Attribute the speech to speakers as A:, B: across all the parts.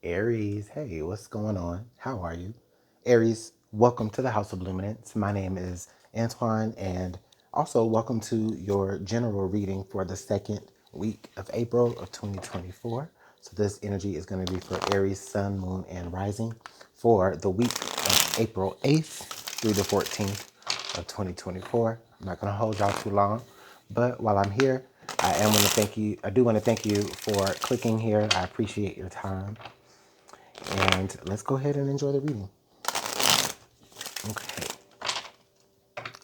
A: Aries, hey, what's going on? How are you? Aries, welcome to the House of Luminance. My name is Antoine, and also welcome to your general reading for the second week of April of 2024. So, this energy is going to be for Aries, Sun, Moon, and Rising for the week of April 8th through the 14th of 2024. I'm not going to hold y'all too long, but while I'm here, I do want to thank you for clicking here. I appreciate your time. And let's go ahead and enjoy the reading. Okay,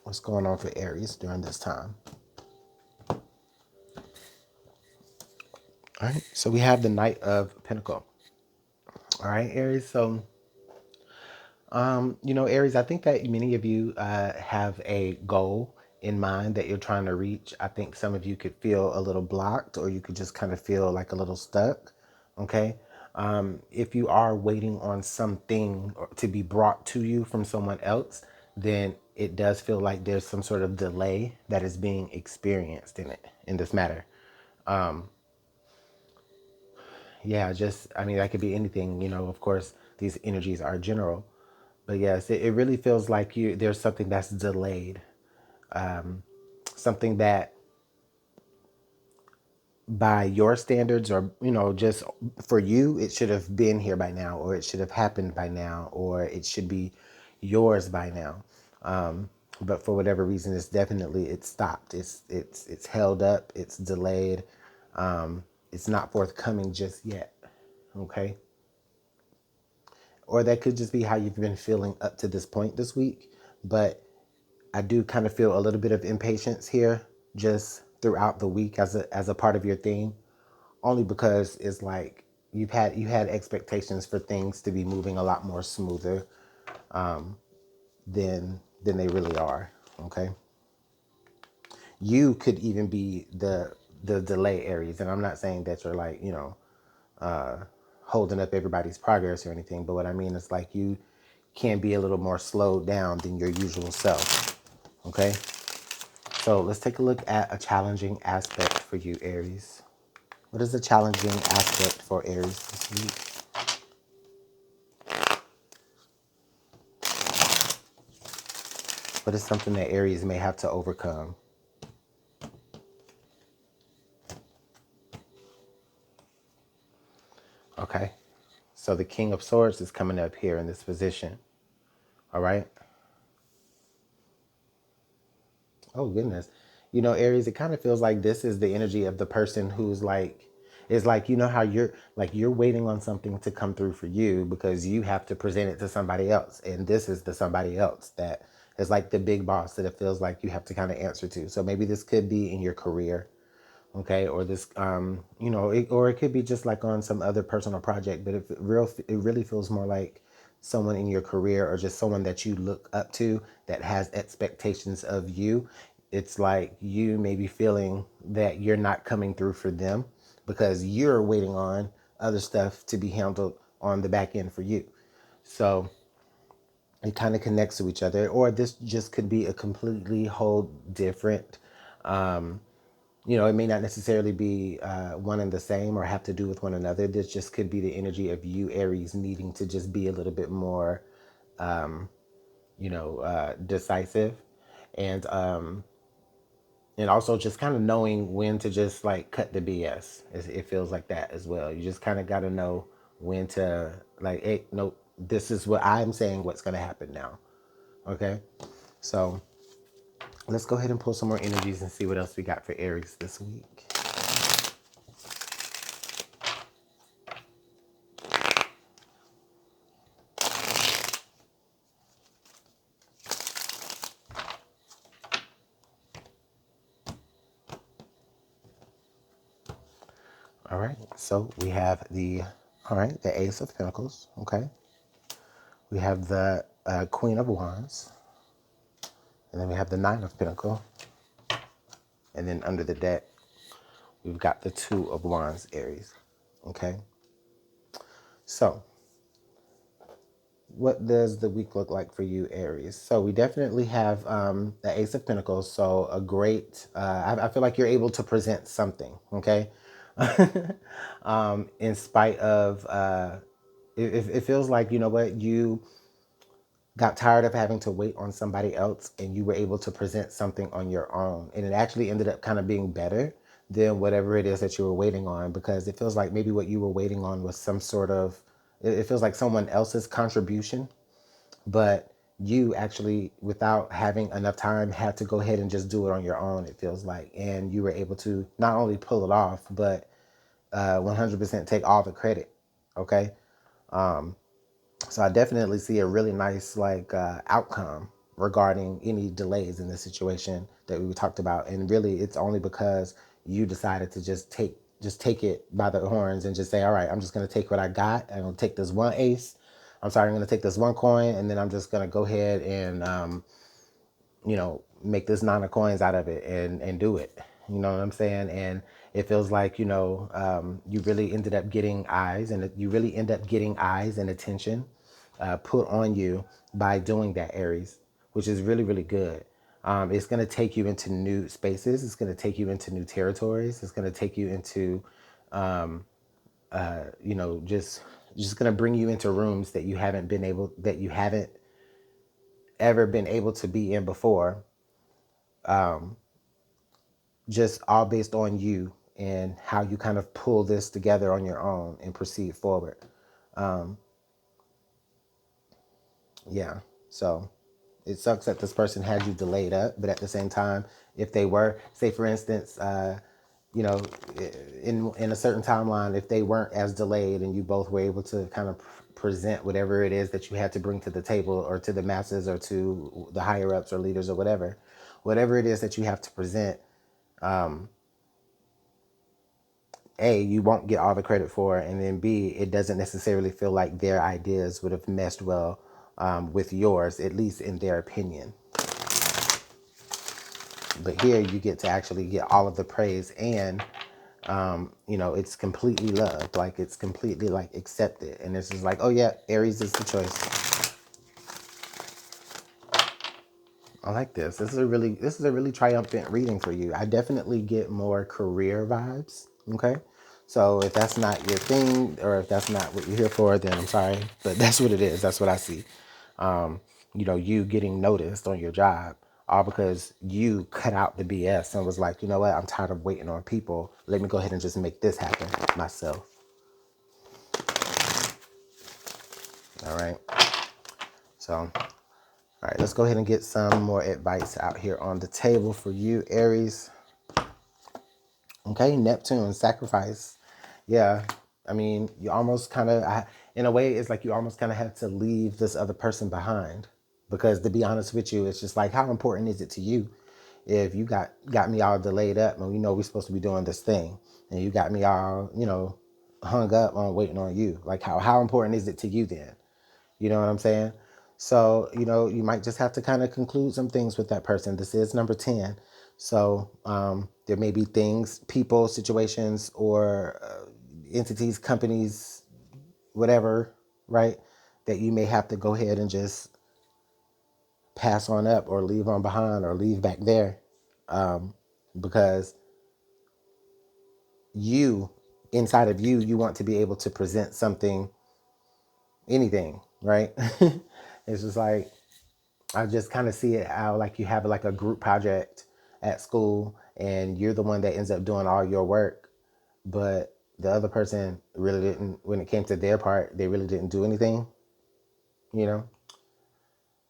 A: what's going on for Aries during this time? All right, so we have the Knight of Pentacle. All right, Aries. So, Aries, I think that many of you have a goal in mind that you're trying to reach. I think some of you could feel a little blocked, or you could just kind of feel like a little stuck. Okay. If you are waiting on something to be brought to you from someone else, then it does feel like there's some sort of delay that is being experienced in this matter. Yeah, just, I mean, that could be anything, of course, these energies are general. But yes, it really feels like there's something that's delayed, something that by your standards or, just for you, it should have been here by now, or it should have happened by now, or it should be yours by now. But for whatever reason, it's stopped. It's held up. It's delayed. It's not forthcoming just yet. Okay. Or that could just be how you've been feeling up to this point this week. But I do kind of feel a little bit of impatience here just throughout the week as a part of your theme, only because it's like you had expectations for things to be moving a lot more smoother than they really are. Okay, you could even be the delay Aries, and I'm not saying that you're like holding up everybody's progress or anything, but what I mean is like you can be a little more slowed down than your usual self. Okay, so let's take a look at a challenging aspect for you, Aries. What is a challenging aspect for Aries this week? What is something that Aries may have to overcome? Okay, so the King of Swords is coming up here in this position. All right. Oh goodness. Aries, it kind of feels like this is the energy of the person who's like, is like, how you're waiting on something to come through for you because you have to present it to somebody else. And this is the somebody else that is like the big boss that it feels like you have to kind of answer to. So maybe this could be in your career. Okay. Or this, or it could be just like on some other personal project, but it really feels more like someone in your career or just someone that you look up to that has expectations of you. It's like you may be feeling that you're not coming through for them because you're waiting on other stuff to be handled on the back end for you. So it kind of connects to each other, or this just could be a completely whole different it may not necessarily be one and the same or have to do with one another. This just could be the energy of you, Aries, needing to just be a little bit more, decisive, and and also just kind of knowing when to just like cut the BS. It feels like that as well. You just kind of got to know when to like, hey, no, this is what I'm saying. What's going to happen now? Okay, so let's go ahead and pull some more energies and see what else we got for Aries this week. All right, so we have the Ace of Pentacles. Okay, we have the Queen of Wands, and then we have the Nine of Pentacles, and then under the deck we've got the Two of Wands, Aries. Okay, so what does the week look like for you, Aries? So we definitely have the Ace of Pentacles. So a great, I feel like you're able to present something. Okay, in spite of it feels like, you know what, you got tired of having to wait on somebody else and you were able to present something on your own. And it actually ended up kind of being better than whatever it is that you were waiting on, because it feels like maybe what you were waiting on was some sort of, it feels like someone else's contribution, but you actually, without having enough time, had to go ahead and just do it on your own, it feels like. And you were able to not only pull it off, but 100% take all the credit. Okay. So I definitely see a really nice outcome regarding any delays in the situation that we talked about. And really it's only because you decided to just take it by the horns and just say, all right, I'm just going to take what I got. I'm going to take this one ace. I'm going to take this one coin, and then I'm just going to go ahead and make this nine of coins out of it and do it. You know what I'm saying? And it feels like, you really ended up getting eyes, and you really end up getting eyes and attention put on you by doing that, Aries, which is really, really good. It's going to take you into new spaces. It's going to take you into new territories. It's going to take you into, just going to bring you into rooms that you haven't ever been able to be in before, just all based on you and how you kind of pull this together on your own and proceed forward. Yeah. So it sucks that this person had you delayed up, but at the same time, if they were, say for instance, you know, in a certain timeline, if they weren't as delayed and you both were able to kind of present whatever it is that you had to bring to the table or to the masses or to the higher ups or leaders or whatever it is that you have to present, A, you won't get all the credit for it, and then B, it doesn't necessarily feel like their ideas would have meshed well with yours, at least in their opinion. But here you get to actually get all of the praise, and it's completely loved, like it's completely like accepted, and it's just like, oh yeah, Aries is the choice. I like this. This is a really triumphant reading for you. I definitely get more career vibes. Okay. So if that's not your thing, or if that's not what you're here for, then I'm sorry. But that's what it is. That's what I see. You getting noticed on your job, all because you cut out the BS and was like, you know what, I'm tired of waiting on people. Let me go ahead and just make this happen myself. All right. So, all right, let's go ahead and get some more advice out here on the table for you, Aries. Okay, Neptune, sacrifice. Yeah, I mean, you almost kind of, in a way, it's like you almost kind of have to leave this other person behind. Because to be honest with you, it's just like, how important is it to you if you got me all delayed up and we know we're supposed to be doing this thing, and you got me all, hung up on waiting on you? Like, how important is it to you then? You know what I'm saying? So, you might just have to kind of conclude some things with that person. This is number 10. So there may be things, people, situations, or entities, companies, whatever, right, that you may have to go ahead and just pass on up or leave on behind or leave back there, because you, inside of you, you want to be able to present something, anything, right? It's just like, I just kind of see it how like you have like a group project at school and you're the one that ends up doing all your work, but the other person really didn't, when it came to their part, they really didn't do anything, you know?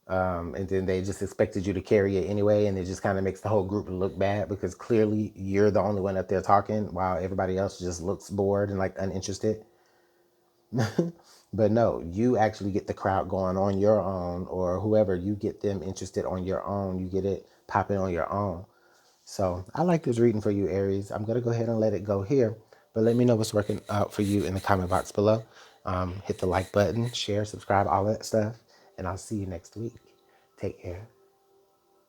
A: And then they just expected you to carry it anyway, and it just kind of makes the whole group look bad because clearly you're the only one up there talking while everybody else just looks bored and like uninterested. But no, you actually get the crowd going on your own, or whoever, you get them interested on your own. You get it popping on your own. So I like this reading for you, Aries. I'm going to go ahead and let it go here. But let me know what's working out for you in the comment box below. Hit the like button, share, subscribe, all that stuff. And I'll see you next week. Take care.